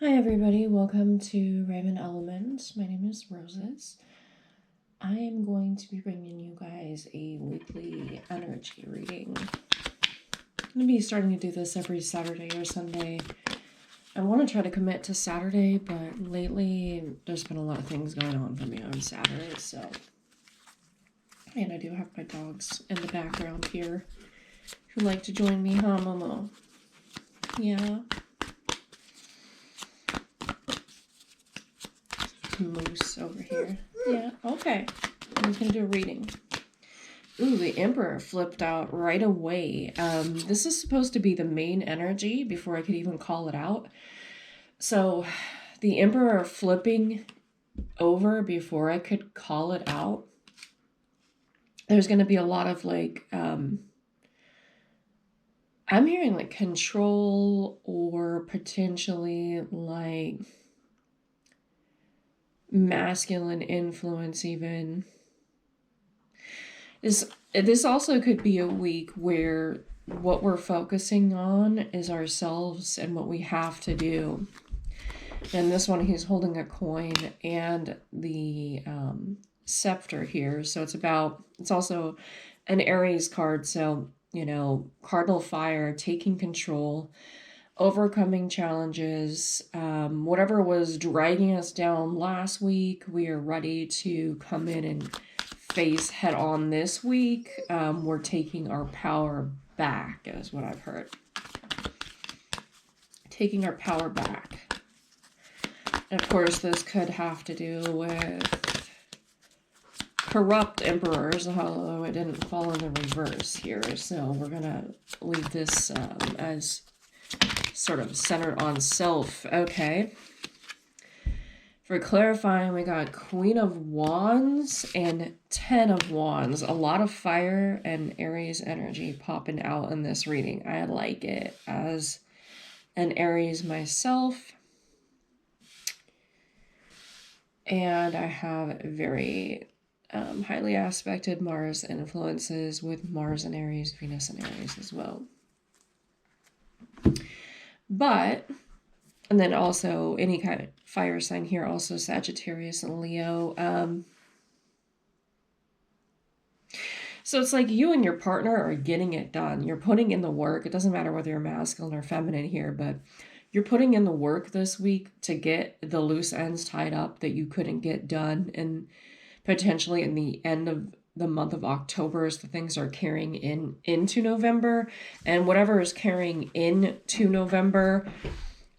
Hi everybody, welcome to Raven Elements. My name is Roses. I am going to be bringing you guys a weekly energy reading. I'm going to be starting to do this every Saturday or Sunday. I want to try to commit to Saturday, but lately there's been a lot of things going on for me on Saturday, so. And I do have my dogs in the background here who like to join me, huh, Momo? Yeah. Moose over here. Yeah, okay. I'm just going to do a reading. Ooh, the Emperor flipped out right away. This is supposed to be the main energy before I could even call it out. So, the Emperor flipping over before I could call it out. There's going to be a lot of I'm hearing like control or potentially like masculine influence even. This also could be a week where what we're focusing on is ourselves and what we have to do. And this one, he's holding a coin and the scepter here. So it's also an Aries card. So, cardinal fire, taking control, overcoming challenges, whatever was dragging us down last week, we are ready to come in and face head on this week. We're taking our power back, is what I've heard. Taking our power back. And of course, this could have to do with corrupt emperors, although it didn't fall in the reverse here. So we're going to leave this as sort of centered on self. Okay. For clarifying, we got Queen of Wands and 10 of Wands. A lot of fire and Aries energy popping out in this reading. I like it as an Aries myself. And I have very highly aspected Mars influences with Mars and Aries, Venus and Aries as well. But, and then also any kind of fire sign here, also Sagittarius and Leo. So it's like you and your partner are getting it done. You're putting in the work. It doesn't matter whether you're masculine or feminine here, but you're putting in the work this week to get the loose ends tied up that you couldn't get done. And potentially in the end of the month of October as the things are carrying into November. And whatever is carrying into November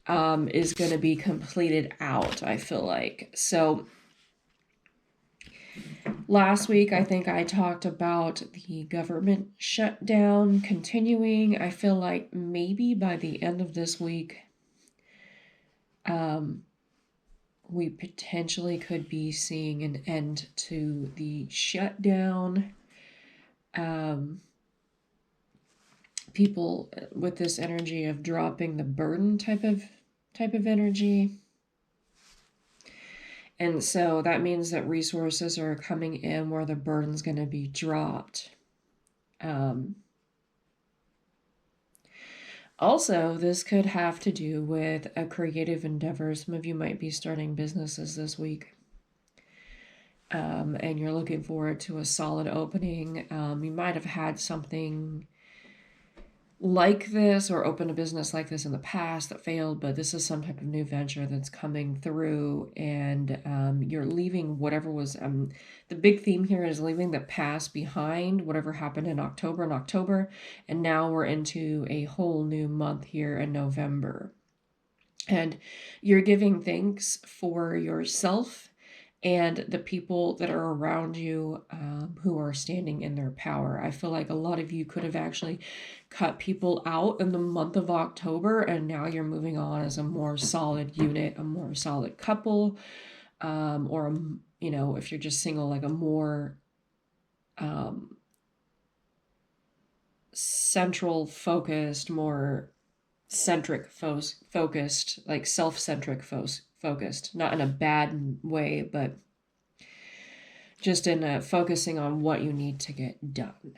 is going to be completed out, I feel like. So last week, I think I talked about the government shutdown continuing. I feel like maybe by the end of this week, we potentially could be seeing an end to the shutdown. People with this energy of dropping the burden type of energy. And so that means that resources are coming in where the burden's going to be dropped. Also, this could have to do with a creative endeavor. Some of you might be starting businesses this week. And you're looking forward to a solid opening. You might have had something like this or opened a business like this in the past that failed, but this is some type of new venture that's coming through, and you're leaving whatever was the big theme here is leaving the past behind, whatever happened in October, and now we're into a whole new month here in November, and you're giving thanks for yourself and the people that are around you who are standing in their power. I feel like a lot of you could have actually cut people out in the month of October, and now you're moving on as a more solid unit, a more solid couple, or, if you're just single, like a more central focused, more centric focused, like self-centric focused, not in a bad way, but just in focusing on what you need to get done.